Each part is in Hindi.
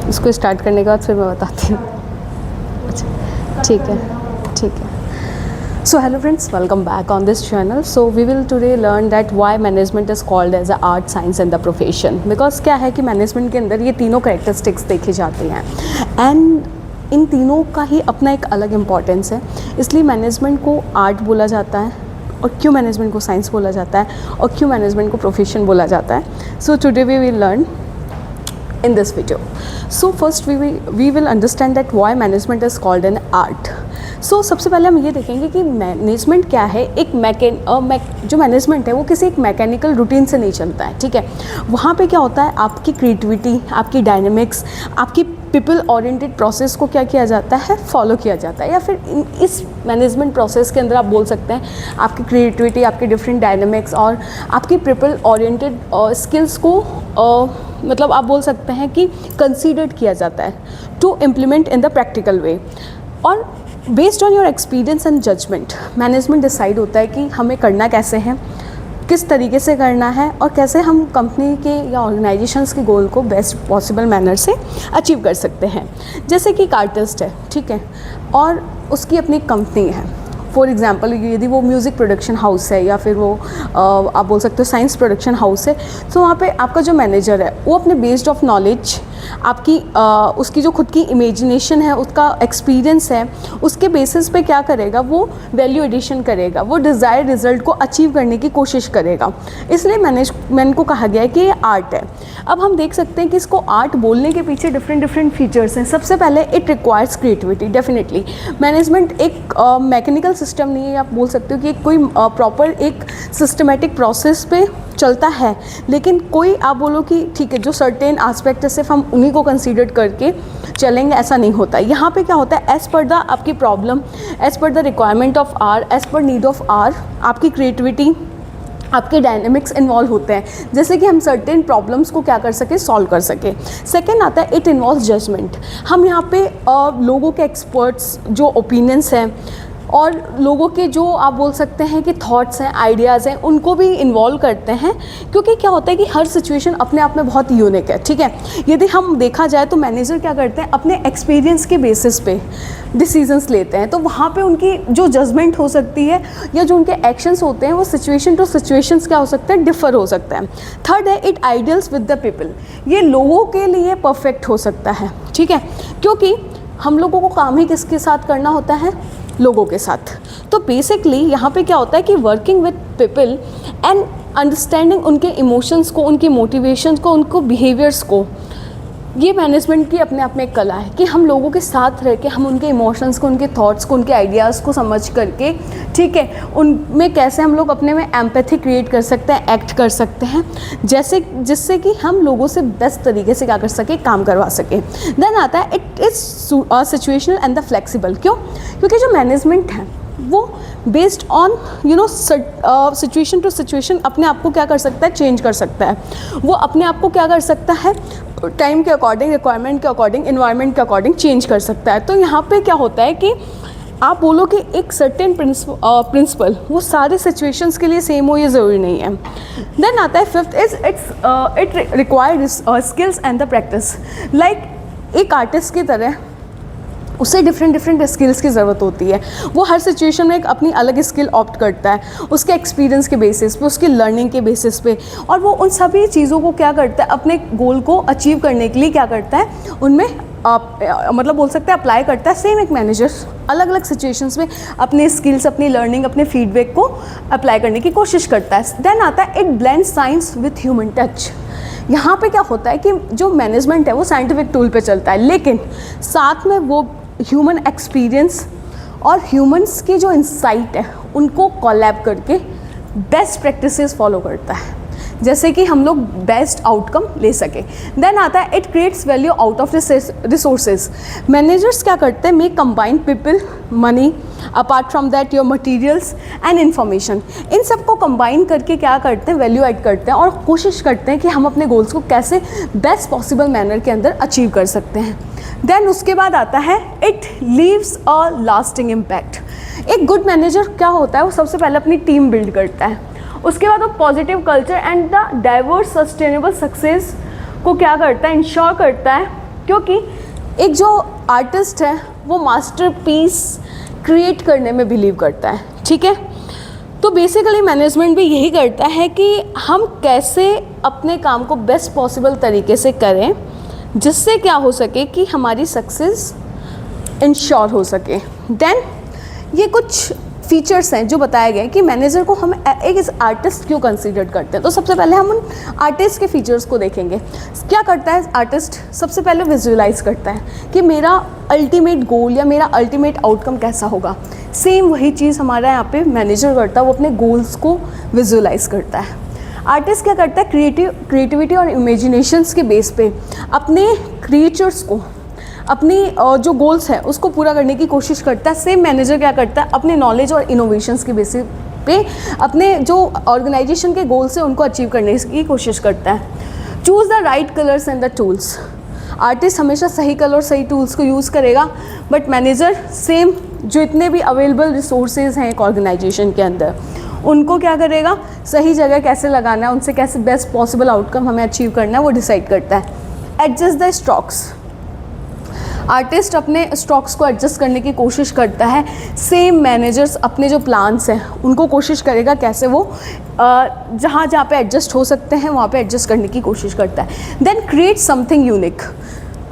इसको स्टार्ट करने के बाद फिर मैं बताती हूँ। अच्छा ठीक है, ठीक है। So hello friends, welcome back on this channel. So we will today learn that why management is called as a art, science and the profession. Because क्या है कि मैनेजमेंट के अंदर ये तीनों कैरेक्टरिस्टिक्स देखी जाती हैं एंड इन तीनों का ही अपना एक अलग इम्पॉर्टेंस है, इसलिए मैनेजमेंट को आर्ट बोला जाता है और क्यों मैनेजमेंट को साइंस बोला जाता है और क्यों मैनेजमेंट को प्रोफेशन बोला जाता है। So today we will learn in this video. So first we will understand that why management is called an art. So सबसे पहले हम ये देखेंगे कि मैनेजमेंट क्या है। जो मैनेजमेंट है वो किसी एक मैकेनिकल रूटीन से नहीं चलता है, ठीक है। वहाँ पे क्या होता है, आपकी क्रिएटिविटी, आपकी डायनेमिक्स, आपकी पीपल ओरिएंटेड प्रोसेस को क्या किया जाता है, फॉलो किया जाता है। या फिर इस मैनेजमेंट प्रोसेस के अंदर आप बोल सकते हैं आपकी क्रिएटिविटी, आपकी डिफरेंट डायनेमिक्स और आपकी पीपल ओरिएंटेड स्किल्स को मतलब आप बोल सकते हैं कि कंसीडर्ड किया जाता है to implement in the practical way. और based on your experience and judgement management decide होता है कि हमें करना कैसे है, किस तरीके से करना है और कैसे हम कंपनी के या ऑर्गेनाइजेशंस के गोल को बेस्ट पॉसिबल मैनर से अचीव कर सकते हैं। जैसे कि एक आर्टिस्ट है, ठीक है, और उसकी अपनी कंपनी है। फॉर एग्ज़ाम्पल यदि वो म्यूज़िक प्रोडक्शन हाउस है या फिर वो आप बोल सकते हो साइंस प्रोडक्शन हाउस है, तो वहाँ पे आपका जो मैनेजर है वो अपने बेस्ड ऑफ नॉलेज, आपकी उसकी जो खुद की इमेजिनेशन है, उसका एक्सपीरियंस है, उसके बेसिस पे क्या करेगा, वो वैल्यू एडिशन करेगा, वो डिज़ायर्ड रिजल्ट को अचीव करने की कोशिश करेगा। इसलिए मैनेजमेंट को कहा गया है कि ये आर्ट है। अब हम देख सकते हैं कि इसको आर्ट बोलने के पीछे डिफरेंट फीचर्स हैं। सबसे पहले it requires creativity. Definitely management एक मैकेनिकल सिस्टम नहीं है, आप बोल सकते हो कि कोई प्रॉपर एक सिस्टमेटिक प्रोसेस पे चलता है, लेकिन कोई आप बोलो कि ठीक है जो सर्टेन एस्पेक्ट है सिर्फ हम उन्हीं को कंसीडर करके चलेंगे, ऐसा नहीं होता। यहाँ पे क्या होता है, एज़ पर द आपकी problem, as per the requirement of R, as per need of R, आपकी क्रिएटिविटी, आपके डायनेमिक्स इन्वॉल्व होते हैं, जैसे कि हम सर्टेन प्रॉब्लम्स को क्या कर सके, सॉल्व कर सके। सेकेंड आता है इट इन्वॉल्व जजमेंट। हम यहाँ पे लोगों के एक्सपर्ट्स जो ओपिनियंस हैं और लोगों के जो आप बोल सकते हैं कि थॉट्स हैं, आइडियाज़ हैं, उनको भी इन्वॉल्व करते हैं, क्योंकि क्या होता है कि हर सिचुएशन अपने आप में बहुत यूनिक है, ठीक है। यदि हम देखा जाए तो मैनेजर क्या करते हैं, अपने एक्सपीरियंस के बेसिस पे डिसीजंस लेते हैं, तो वहाँ पे उनकी जो जजमेंट हो सकती है या जो उनके एक्शंस होते हैं वो सिचुएशन टू सिचुएशंस क्या हो सकता है, डिफर हो सकता है। थर्ड है it ideals with the people. ये लोगों के लिए परफेक्ट हो सकता है, ठीक है, क्योंकि हम लोगों को काम ही किसके साथ करना होता है, लोगों के साथ। तो बेसिकली यहाँ पे क्या होता है कि working with people and understanding उनके इमोशंस को, उनकी मोटिवेशंस को, उनको बिहेवियर्स को, ये मैनेजमेंट की अपने आप में एक कला है कि हम लोगों के साथ रह के हम उनके इमोशंस को, उनके थॉट्स को, उनके आइडियाज़ को समझ करके, ठीक है, उनमें कैसे हम लोग अपने में एम्पैथी क्रिएट कर सकते हैं, एक्ट कर सकते हैं, जैसे जिससे कि हम लोगों से बेस्ट तरीके से क्या कर सके, काम करवा सके। देन आता है it is situational and the flexible. क्यों? क्योंकि जो मैनेजमेंट है वो based on situation to situation अपने आप को क्या कर सकता है, चेंज कर सकता है। वो अपने आप को क्या कर सकता है, टाइम के अकॉर्डिंग, रिक्वायरमेंट के अकॉर्डिंग, इन्वायरमेंट के अकॉर्डिंग चेंज कर सकता है। तो यहाँ पे क्या होता है कि आप बोलो कि एक सर्टेन प्रिंसिपल वो सारे सिचुएशंस के लिए सेम हो, ये ज़रूरी नहीं है। देन आता है fifth is it requires skills and the practice. Like एक आर्टिस्ट की तरह उसे डिफरेंट स्किल्स की ज़रूरत होती है। वो हर सिचुएशन में एक अपनी अलग स्किल ऑप्ट करता है, उसके एक्सपीरियंस के बेसिस पे, उसकी लर्निंग के बेसिस पे, और वो उन सभी चीज़ों को क्या करता है, अपने गोल को अचीव करने के लिए क्या करता है, उनमें मतलब बोल सकते हैं अप्लाई करता है। सेम एक मैनेजर अलग अलग सिचुएशंस में अपने स्किल्स, अपनी लर्निंग, अपने फीडबैक को अप्लाई करने की कोशिश करता है। देन आता है it blend science with human touch. यहाँ पे क्या होता है कि जो मैनेजमेंट है वो साइंटिफिक टूल पे चलता है, लेकिन साथ में वो ह्यूमन एक्सपीरियंस और ह्यूमंस की जो इंसाइट है उनको कोलैब करके बेस्ट प्रैक्टिसेस फॉलो करता है, जैसे कि हम लोग बेस्ट आउटकम ले सके। देन आता है it creates value out of resources. Managers क्या करते हैं, may combine people, money, apart from that your materials and information. इन सबको कंबाइन करके क्या करते हैं, वैल्यू ऐड करते हैं और कोशिश करते हैं कि हम अपने गोल्स को कैसे बेस्ट पॉसिबल मैनर के अंदर अचीव कर सकते हैं। देन उसके बाद आता है it leaves a lasting impact. एक गुड मैनेजर क्या होता है, वो सबसे पहले अपनी टीम बिल्ड करता है, उसके बाद वो positive culture and the diverse sustainable success को क्या करता है, इंश्योर करता है क्योंकि एक जो आर्टिस्ट है वो मास्टरपीस क्रिएट करने में बिलीव करता है, ठीक है। तो बेसिकली मैनेजमेंट भी यही करता है कि हम कैसे अपने काम को बेस्ट पॉसिबल तरीके से करें, जिससे क्या हो सके कि हमारी सक्सेस इंश्योर हो सके। देन ये कुछ फीचर्स हैं जो बताए गए कि मैनेजर को हम एक आर्टिस्ट क्यों कंसीडर करते हैं। तो सबसे पहले हम उन आर्टिस्ट के फीचर्स को देखेंगे। क्या करता है आर्टिस्ट? सबसे पहले विजुअलाइज करता है कि मेरा अल्टीमेट गोल या मेरा अल्टीमेट आउटकम कैसा होगा। सेम वही चीज़ हमारा यहाँ पे मैनेजर करता है, वो अपने गोल्स को विजुअलाइज करता है। आर्टिस्ट क्या करता है? क्रिएटिविटी और इमेजिनेशंस के बेस पे अपने क्रिएचर्स को, अपनी जो गोल्स है उसको पूरा करने की कोशिश करता है। सेम मैनेजर क्या करता है? अपने नॉलेज और इनोवेशंस के बेसिस पे अपने जो ऑर्गेनाइजेशन के गोल्स हैं उनको अचीव करने की कोशिश करता है। Choose the right colours and the tools. Artist हमेशा सही कलर और सही टूल्स को यूज़ करेगा, बट मैनेजर सेम जो इतने भी अवेलेबल रिसोर्सेज हैं एक ऑर्गेनाइजेशन के अंदर, उनको क्या करेगा? सही जगह कैसे लगाना है, उनसे कैसे बेस्ट पॉसिबल आउटकम हमें अचीव करना है वो डिसाइड करता है। Adjust the stocks. आर्टिस्ट अपने स्टॉक्स को एडजस्ट करने की कोशिश करता है। सेम मैनेजर्स अपने जो प्लान्स हैं उनको कोशिश करेगा कैसे वो जहाँ जहाँ पे एडजस्ट हो सकते हैं वहाँ पे एडजस्ट करने की कोशिश करता है। Then create something unique.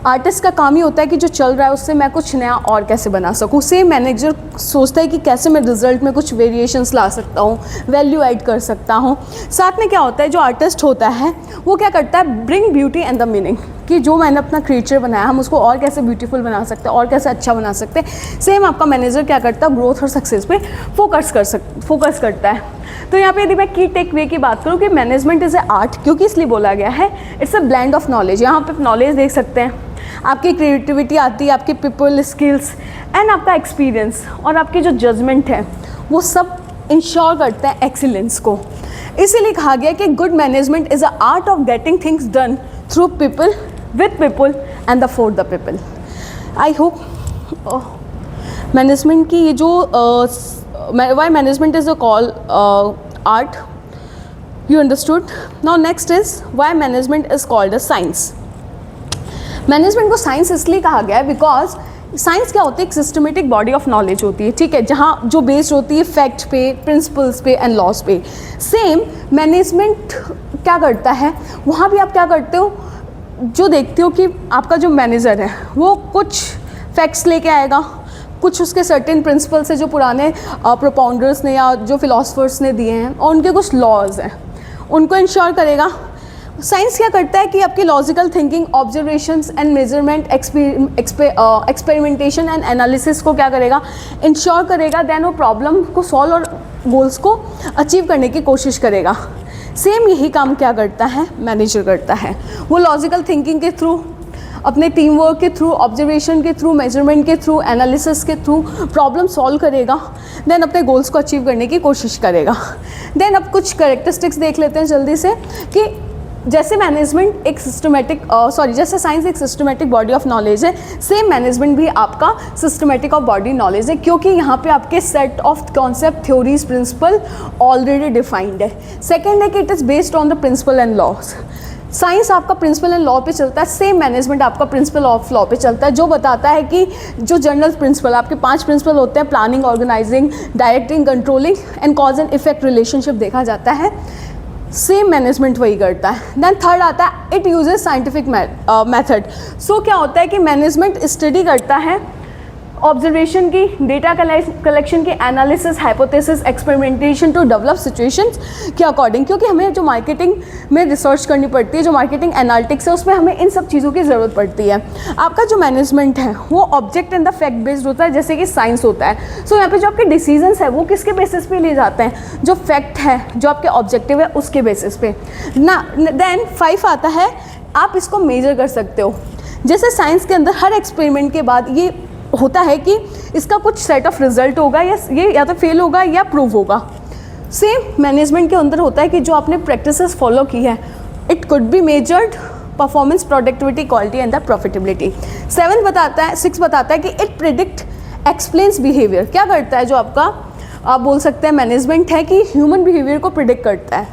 Artist का काम ही होता है कि जो चल रहा है उससे मैं कुछ नया और कैसे बना सकूँ। सेम मैनेजर सोचता है कि कैसे मैं रिजल्ट में कुछ वेरिएशंस ला सकता हूँ, वैल्यू ऐड कर सकता हूँ। साथ में क्या होता है, जो आर्टिस्ट होता है वो क्या करता है? Bring beauty and the meaning, कि जो मैंने अपना क्रिएचर बनाया हम उसको और कैसे ब्यूटीफुल बना सकते हैं और कैसे अच्छा बना सकते हैं। सेम आपका मैनेजर क्या करता है? ग्रोथ और सक्सेस पे फोकस करता है। तो यहाँ पे यदि मैं की टेक वे की बात करूँ कि मैनेजमेंट इज़ ए आर्ट, क्योंकि इसलिए बोला गया है it's a blend of knowledge. यहाँ पे नॉलेज देख सकते हैं, आपकी क्रिएटिविटी आती है, आपकी पीपल स्किल्स एंड आपका एक्सपीरियंस और आपकी जो जजमेंट है वो सब इंश्योर करता है एक्सीलेंस को। इसीलिए कहा गया कि good management is a art of getting things done through people, with people and the for the people. I hope management की ये जो why management is a call art, you understood. Now next is why management is called a science. Management को साइंस इसलिए कहा गया है बिकॉज साइंस क्या होती है? एक सिस्टमेटिक बॉडी ऑफ नॉलेज होती है, ठीक है, जहाँ जो बेस्ड होती है फैक्ट पे, प्रिंसिपल्स पे एंड लॉज पे। सेम मैनेजमेंट क्या करता है? वहाँ भी आप क्या करते हो? जो देखते हो कि आपका जो मैनेजर है वो कुछ फैक्ट्स लेके आएगा, कुछ उसके सर्टेन प्रिंसिपल्स है जो पुराने प्रोपाउंडर्स ने या जो फिलोसफर्स ने दिए हैं, और उनके कुछ लॉज हैं उनको इंश्योर करेगा। साइंस क्या करता है कि आपकी logical thinking, observations and measurement, experimentation and analysis को क्या करेगा? इंश्योर करेगा। देन वो प्रॉब्लम को सॉल्व और गोल्स को अचीव करने की कोशिश करेगा। सेम यही काम क्या करता है? मैनेजर करता है। वो लॉजिकल थिंकिंग के थ्रू, अपने टीम वर्क के थ्रू, ऑब्जर्वेशन के थ्रू, मेजरमेंट के थ्रू, एनालिसिस के थ्रू प्रॉब्लम सॉल्व करेगा। देन अपने गोल्स को अचीव करने की कोशिश करेगा। देन अब कुछ कैरेक्टरिस्टिक्स देख लेते हैं जल्दी से कि जैसे मैनेजमेंट एक जैसे साइंस एक सिस्टमेटिक बॉडी ऑफ नॉलेज है, सेम मैनेजमेंट भी आपका सिस्टमेटिक ऑफ बॉडी नॉलेज है, क्योंकि यहाँ पे आपके set of concept, theories, principle already defined है। सेकेंड है कि it is based on the principle and laws. Science आपका प्रिंसिपल एंड लॉ पे चलता है, सेम मैनेजमेंट आपका प्रिंसिपल ऑफ लॉ पे चलता है, जो बताता है कि जो जनरल प्रिंसिपल, आपके 5 प्रिंसिपल होते हैं, planning, organising, directing, controlling and cause and effect relationship देखा जाता है। सेम मैनेजमेंट वही करता है। देन थर्ड आता है इट यूजेस साइंटिफिक मेथड। सो क्या होता है कि मैनेजमेंट स्टडी करता है ऑब्जर्वेशन की, डेटा कलेक्शन की, analysis, hypothesis, experimentation to develop situations के अकॉर्डिंग, क्योंकि हमें जो मार्केटिंग में रिसर्च करनी पड़ती है, जो मार्केटिंग एनालिटिक्स है, उसमें हमें इन सब चीज़ों की ज़रूरत पड़ती है। आपका जो मैनेजमेंट है वो object and the fact based होता है, जैसे कि साइंस होता है। सो यहाँ पे जो आपके डिसीजंस है वो किसके बेसिस पे लिए जाते हैं? जो फैक्ट है, जो आपके ऑब्जेक्टिव है, उसके बेसिस पे ना। देन 5 आता है, आप इसको मेजर कर सकते हो। जैसे साइंस के अंदर हर एक्सपेरिमेंट के बाद ये होता है कि इसका कुछ सेट ऑफ रिजल्ट होगा, या ये या तो फेल होगा या प्रूव होगा। सेम मैनेजमेंट के अंदर होता है कि जो आपने प्रैक्टिसेस फॉलो की है, it could be measured, performance, productivity, quality and the profitability. 6 बताता है कि इट प्रिडिक्ट, एक्सप्लेन्स बिहेवियर। क्या करता है जो आपका, आप बोल सकते हैं मैनेजमेंट है कि ह्यूमन बिहेवियर को प्रिडिक्ट करता है।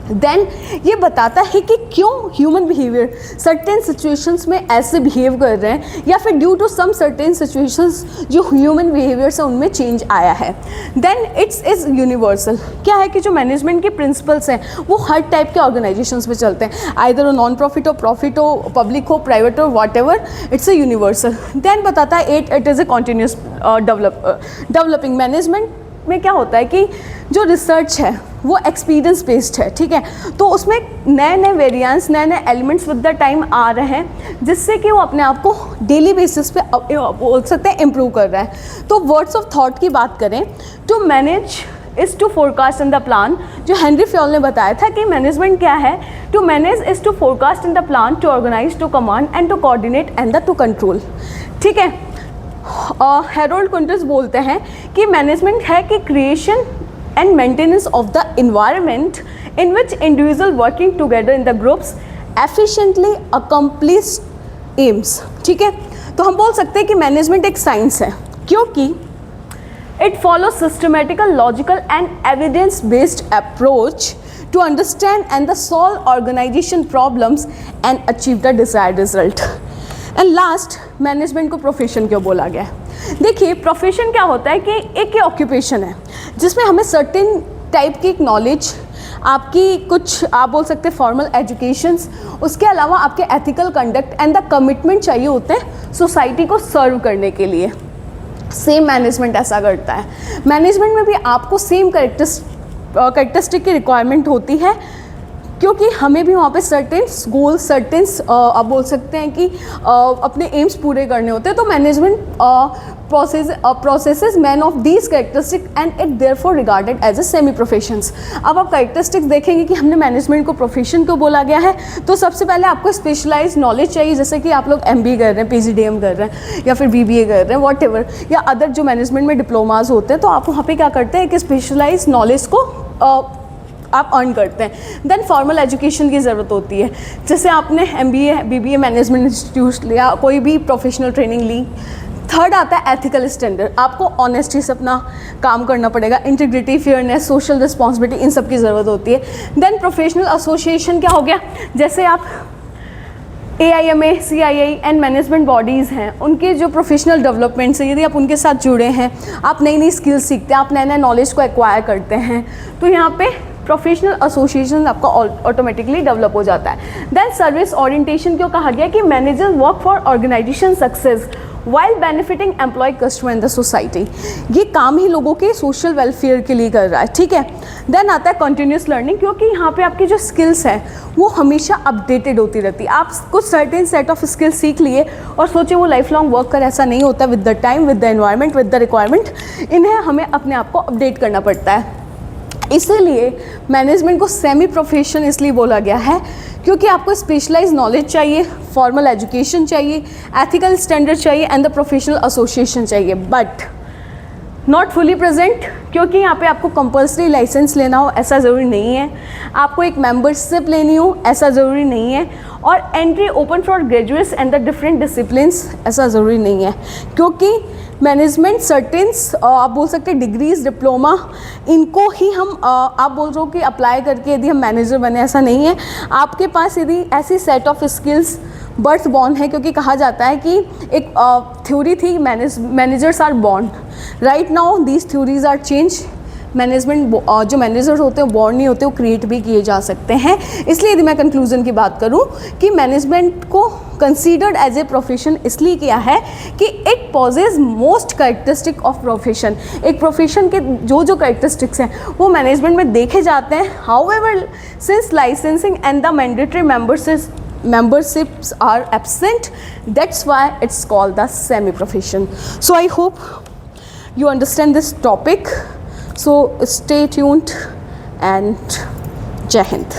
देन ये बताता है कि क्यों ह्यूमन बिहेवियर सर्टेन सिचुएशंस में ऐसे बिहेव कर रहे हैं, या फिर due to some certain situations जो ह्यूमन बिहेवियर्स है उनमें चेंज आया है। Then it's is universal. क्या है कि जो मैनेजमेंट के प्रिंसिपल्स हैं वो हर टाइप के ऑर्गेनाइजेशंस में चलते हैं, आइदर नॉन प्रॉफिट हो, प्रॉफिट हो, पब्लिक हो, प्राइवेट हो, whatever, it's a universal. Then बताता है it is a continuous developing. Management में क्या होता है कि जो रिसर्च है वो एक्सपीरियंस बेस्ड है, ठीक है, तो उसमें नए नए वेरिएंट्स, नए नए एलिमेंट्स विद द टाइम आ रहे हैं, जिससे कि वो अपने आप को डेली बेसिस पे बोल सकते हैं इम्प्रूव कर रहा है। तो वर्ड्स ऑफ थॉट की बात करें, to manage is to forecast in the plan. जो हेनरी फ्योल ने बताया था कि मैनेजमेंट क्या है, to manage is to forecast in the plan, to organise, to command and to coordinate and the to control, ठीक है। हैरोल्ड कुंटर्स बोलते हैं कि मैनेजमेंट है कि creation and maintenance of the environment in which individual working together in the groups efficiently accomplish AIIMS, ठीक है। तो हम बोल सकते हैं कि मैनेजमेंट एक साइंस है, क्योंकि it follow systematical, logical and evidence based approach to understand and the solve organisation problems and achieve the desired result. And last, management को प्रोफेशन क्यों बोला गया है? देखिए, प्रोफेशन क्या होता है कि एक ऑक्यूपेशन है जिसमें हमें सर्टेन टाइप की नॉलेज, आपकी कुछ आप बोल सकते हैं फॉर्मल एजुकेशंस, उसके अलावा आपके ethical conduct and the commitment चाहिए होते हैं सोसाइटी को सर्व करने के लिए। सेम मैनेजमेंट ऐसा करता है। मैनेजमेंट में भी आपको सेम कैरेक्टरिस्टिक की रिक्वायरमेंट होती है, क्योंकि हमें भी वहाँ पे सर्टेन गोल्स, सर्टेन आप बोल सकते हैं कि अपने एम्स पूरे करने होते हैं। तो management processes man of these characteristic and it therefore regarded as a semi professions. अब आप कैरेक्टरिस्टिक्स देखेंगे कि हमने मैनेजमेंट को प्रोफेशन क्यों बोला गया है, तो सबसे पहले आपको स्पेशलाइज नॉलेज चाहिए, जैसे कि आप लोग MBA कर रहे हैं, PGDM कर रहे हैं, या फिर BBA कर रहे हैं, वॉट एवर, या अदर जो मैनेजमेंट में डिप्लोमाज होते हैं, तो आप वहाँ पे क्या करते हैं कि स्पेशलाइज नॉलेज को आप अर्न करते हैं। देन फॉर्मल एजुकेशन की ज़रूरत होती है, जैसे आपने MBA, BBA मैनेजमेंट इंस्टीट्यूट लिया, कोई भी प्रोफेशनल ट्रेनिंग ली। थर्ड आता है एथिकल स्टैंडर्ड, आपको ऑनेस्टी से अपना काम करना पड़ेगा, इंटीग्रिटी, फेयरनेस, सोशल रिस्पॉन्सिबिलिटी, इन सब की ज़रूरत होती है। देन प्रोफेशनल एसोसिएशन क्या हो गया, जैसे आप AIMA, CII and management bodies हैं, उनके जो प्रोफेशनल डेवलपमेंट्स हैं, यदि आप उनके साथ जुड़े हैं, आप नई नई स्किल्स सीखते हैं, आप नए नए नॉलेज को एक्वायर करते हैं, तो यहाँ पे प्रोफेशनल एसोसिएशन आपका ऑटोमेटिकली डेवलप हो जाता है। देन सर्विस ओरिएंटेशन क्यों कहा गया कि manager work for organisation success while benefiting employ, customer and the society. ये काम ही लोगों के सोशल वेलफेयर के लिए कर रहा है, ठीक है। देन आता है कंटिन्यूस लर्निंग, क्योंकि यहाँ पे आपकी जो स्किल्स हैं वो हमेशा अपडेटेड होती रहती है। आप कुछ सर्टेन सेट ऑफ स्किल्स सीख लिए और सोचे वो लाइफ लॉन्ग वर्क कर, ऐसा नहीं होता। With the time, with the environment, with the requirement, इन्हें हमें अपने आप को अपडेट करना पड़ता है। इसीलिए मैनेजमेंट को सेमी प्रोफेशन इसलिए बोला गया है, क्योंकि आपको स्पेशलाइज नॉलेज चाहिए, फॉर्मल एजुकेशन चाहिए, एथिकल स्टैंडर्ड चाहिए एंड द प्रोफेशनल एसोसिएशन चाहिए, बट नॉट फुली प्रेजेंट, क्योंकि यहाँ पे आपको कंपल्सरी लाइसेंस लेना हो ऐसा ज़रूरी नहीं है, आपको एक मेंबरशिप लेनी हो ऐसा ज़रूरी नहीं है, और entry open for graduates and the different disciplines ऐसा ज़रूरी नहीं है, क्योंकि मैनेजमेंट सर्टेन्स आप बोल सकते हैं डिग्रीज, डिप्लोमा, इनको ही हम आप बोल रहे हो कि अप्लाई करके यदि हम मैनेजर बने, ऐसा नहीं है। आपके पास यदि ऐसी set of skills birth born है, क्योंकि कहा जाता है कि एक थ्योरी थी, managers are born, right now these theories are change. Management जो मैनेजर्स होते हैं बॉर्न नहीं होते, वो क्रिएट भी किए जा सकते हैं। इसलिए यदि मैं कंक्लूजन की बात करूं कि मैनेजमेंट को कंसीडर्ड एज ए प्रोफेशन इसलिए किया है कि it possesses most characteristic of profession. एक प्रोफेशन के जो जो कैरेक्टरिस्टिक्स हैं वो मैनेजमेंट में देखे जाते हैं। However since licensing and the mandatory memberships are absent, that's why it's called the semi profession. So I hope you understand this topic, so stay tuned and Jai Hind.